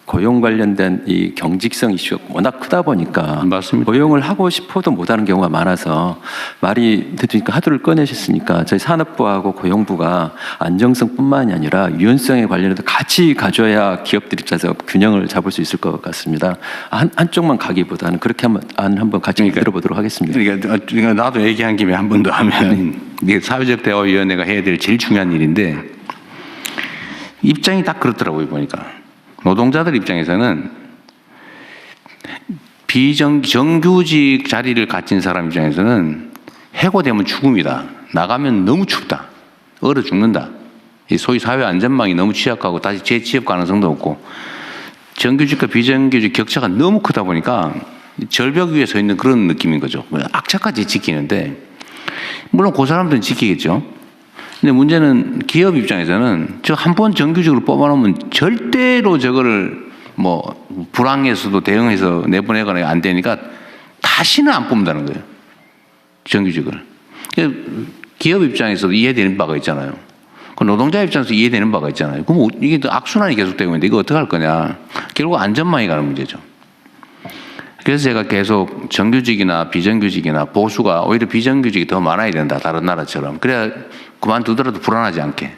고용 관련된 이 경직성 이슈가 워낙 크다 보니까 맞습니다. 고용을 하고 싶어도 못하는 경우가 많아서 말이 되니까 하도를 꺼내셨으니까 저희 산업부하고 고용부가 안정성뿐만이 아니라 유연성에 관련해서 같이 가져야 기업들 입장에서 균형을 잡을 수 있을 것 같습니다. 한쪽만 가기보다는 그렇게 한번 같이 들어보도록 하겠습니다. 그러니까 나도 얘기한 김에 한 번 더 하면 이게 사회적 대화위원회가 해야 될 제일 중요한 일인데 입장이 딱 그렇더라고요. 보니까 노동자들 입장에서는 정규직 자리를 가진 사람 입장에서는 해고되면 죽음이다. 나가면 너무 춥다. 얼어 죽는다. 소위 사회 안전망이 너무 취약하고 다시 재취업 가능성도 없고 정규직과 비정규직 격차가 너무 크다 보니까 절벽 위에 서 있는 그런 느낌인 거죠. 악착같이 지키는데 물론 그 사람들은 지키겠죠. 근데 문제는 기업 입장에서는 저 한 번 정규직으로 뽑아놓으면 절대로 저거를 뭐 불황에서도 대응해서 내보내거나 안 되니까 다시는 안 뽑는다는 거예요. 정규직을. 기업 입장에서도 이해되는 바가 있잖아요. 그 노동자 입장에서 이해되는 바가 있잖아요. 그럼 이게 또 악순환이 계속되고 있는데 이거 어떻게 할 거냐. 결국 안전망이 가는 문제죠. 그래서 제가 계속 정규직이나 비정규직이나 보수가 오히려 비정규직이 더 많아야 된다. 다른 나라처럼. 그래야 그만두더라도 불안하지 않게.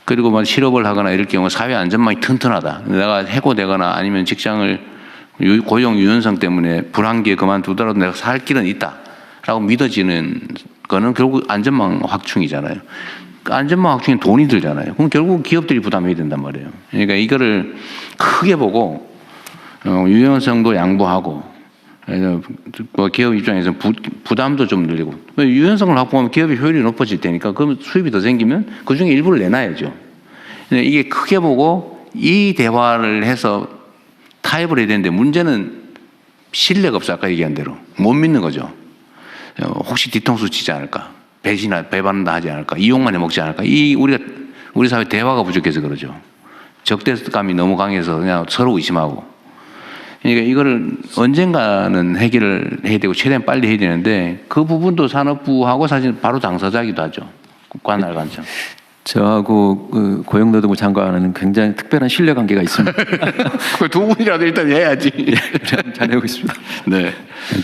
그리고 뭐 실업을 하거나 이럴 경우 사회 안전망이 튼튼하다. 내가 해고되거나 아니면 직장을 고용 유연성 때문에 불안기에 그만두더라도 내가 살 길은 있다. 라고 믿어지는 거는 결국 안전망 확충이잖아요. 안전망 확충에 돈이 들잖아요. 그럼 결국 기업들이 부담해야 된단 말이에요. 그러니까 이거를 크게 보고 유연성도 양보하고 기업 입장에서 부담도 좀 늘리고 유연성을 확보하면 기업의 효율이 높아질 테니까 그럼 수입이 더 생기면 그중에 일부를 내놔야죠. 이게 크게 보고 이 대화를 해서 타협을 해야 되는데 문제는 신뢰가 없어. 아까 얘기한 대로 못 믿는 거죠. 혹시 뒤통수 치지 않을까, 배반다 하지 않을까, 이용만 해먹지 않을까. 우리 사회 대화가 부족해서 그러죠. 적대감이 너무 강해서 그냥 서로 의심하고. 그러니까 이거를 언젠가는 해결을 해야 되고 최대한 빨리 해야 되는데 그 부분도 산업부하고 사실 바로 당사자이기도 하죠. 관할 관청. 저하고 그 고용노동부 장관은 굉장히 특별한 신뢰관계가 있습니다. 그 두 분이라도 일단 해야지. 잘하고 있습니다. 네.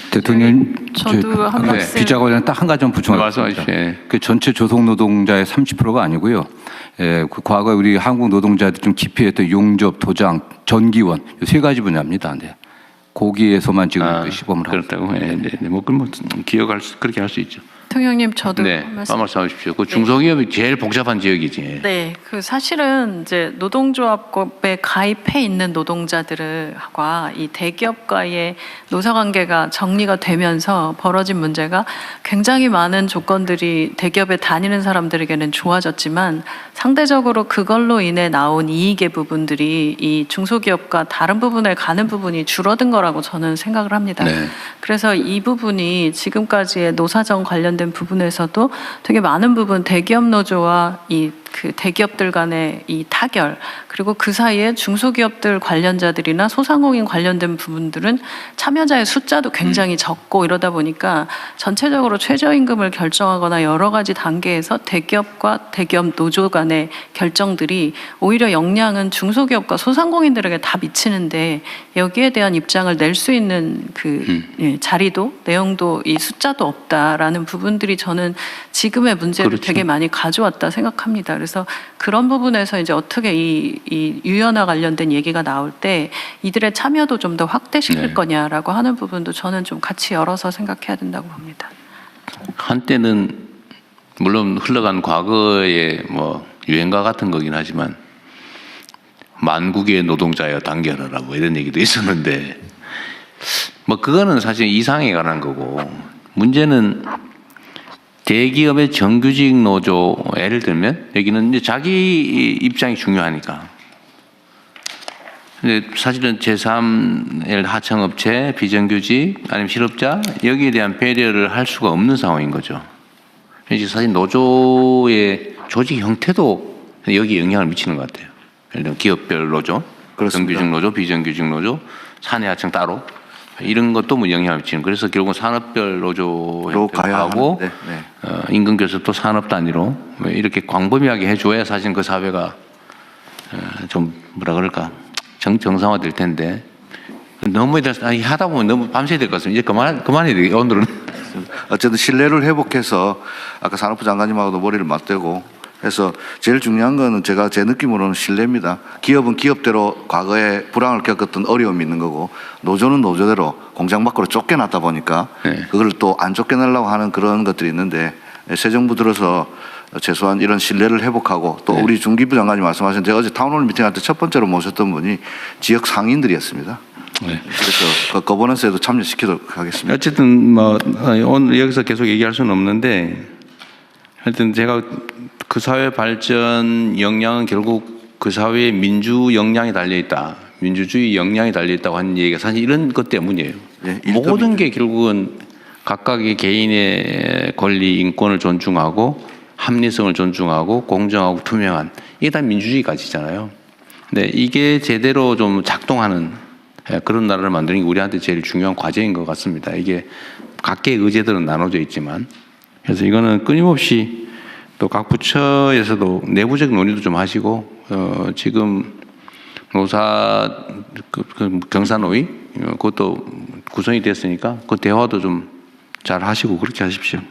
대통령, 저도 한 말씀. 비자 관련 딱 한 가지 좀 부총하겠습니다. 말씀하십시오. 그 전체 조속 노동자의 30%가 아니고요. 그 과거 우리 한국 노동자들 좀 기피했던 용접, 도장, 전기원 이 세 가지 분야입니다. 네. 거기에서만 지금 시범을 하고 그렇다고. 네, 네. 뭐 그렇게 할 수 있죠. 대통령님 저도 네, 한 말씀. 말씀하십시오. 그 중소기업이 제일 복잡한 지역이지. 네, 그 사실은 이제 노동조합법에 가입해 있는 노동자들과 이 대기업과의 노사관계가 정리가 되면서 벌어진 문제가 굉장히 많은 조건들이 대기업에 다니는 사람들에게는 좋아졌지만 상대적으로 그걸로 인해 나온 이익의 부분들이 이 중소기업과 다른 부분에 가는 부분이 줄어든 거라고 저는 생각을 합니다. 네. 그래서 이 부분이 지금까지의 노사정 관련된 부분에서도 되게 많은 부분 대기업 노조와 그 대기업들 간의 이 타결 그리고 그 사이에 중소기업들 관련자들이나 소상공인 관련된 부분들은 참여자의 숫자도 굉장히 적고 이러다 보니까 전체적으로 최저임금을 결정하거나 여러 가지 단계에서 대기업과 대기업 노조 간의 결정들이 오히려 영향은 중소기업과 소상공인들에게 다 미치는데 여기에 대한 입장을 낼 수 있는 자리도 내용도 이 숫자도 없다라는 부분들이 저는 지금의 문제를 그렇죠. 되게 많이 가져왔다 생각합니다. 그래서 그런 부분에서 이제 어떻게 이 유연화 관련된 얘기가 나올 때 이들의 참여도 좀 더 확대시킬 거냐라고 하는 부분도 저는 좀 같이 열어서 생각해야 된다고 봅니다. 한때는 물론 흘러간 과거의 뭐 유행가 같은 거긴 하지만 만국의 노동자여 단결하라 뭐 이런 얘기도 있었는데 뭐 그거는 사실 이상에 관한 거고 문제는 대기업의 정규직 노조 예를 들면 여기는 이제 자기 입장이 중요하니까 근데 사실은 제3의 하청업체 비정규직 아니면 실업자 여기에 대한 배려를 할 수가 없는 상황인 거죠. 그래서 사실 노조의 조직 형태도 여기에 영향을 미치는 것 같아요. 예를 들면 기업별 노조, 그렇습니다. 정규직 노조, 비정규직 노조, 사내 하청 따로 이런 것도 뭐 영향을 미치는. 그래서 결국 산업별 노조 하고 임금 교섭도 산업 단위로 이렇게 광범위하게 해줘야 사실 그 사회가 좀 뭐라 그럴까 정상화될 텐데 너무 하다 보면 너무 밤새야 될 것 같습니다. 이제 그만해야 되겠 오늘은. 어쨌든 신뢰를 회복해서 아까 산업부 장관님하고도 머리를 맞대고 해서 제일 중요한 거는 제가 제 느낌으로는 신뢰입니다. 기업은 기업대로 과거에 불황을 겪었던 어려움이 있는 거고 노조는 노조대로 공장 밖으로 쫓겨났다 보니까 네. 그걸 또 안 쫓겨내려고 하는 그런 것들이 있는데 새 정부 들어서 최소한 이런 신뢰를 회복하고 또 우리 중기부 장관님 말씀하신 제가 어제 타운홀 미팅할 때 첫 번째로 모셨던 분이 지역 상인들이었습니다. 네. 그래서 그 거버넌스에도 참여시키도록 하겠습니다. 어쨌든 뭐 오늘 여기서 계속 얘기할 수는 없는데 하여튼 제가 그 사회 발전 역량은 결국 그 사회의 민주 역량이 달려 있다. 민주주의 역량이 달려 있다고 하는 얘기가 사실 이런 것 때문이에요. 네, 모든 게 결국은 각각의 개인의 권리, 인권을 존중하고 합리성을 존중하고 공정하고 투명한 이게 다 민주주의 가치잖아요. 근데 이게 제대로 좀 작동하는 그런 나라를 만드는 게 우리한테 제일 중요한 과제인 것 같습니다. 이게 각계의 의제들은 나눠져 있지만 그래서 이거는 끊임없이 또 각 부처에서도 내부적 논의도 좀 하시고 지금 노사 경사노위 그것도 구성이 됐으니까 그 대화도 좀 잘 하시고 그렇게 하십시오.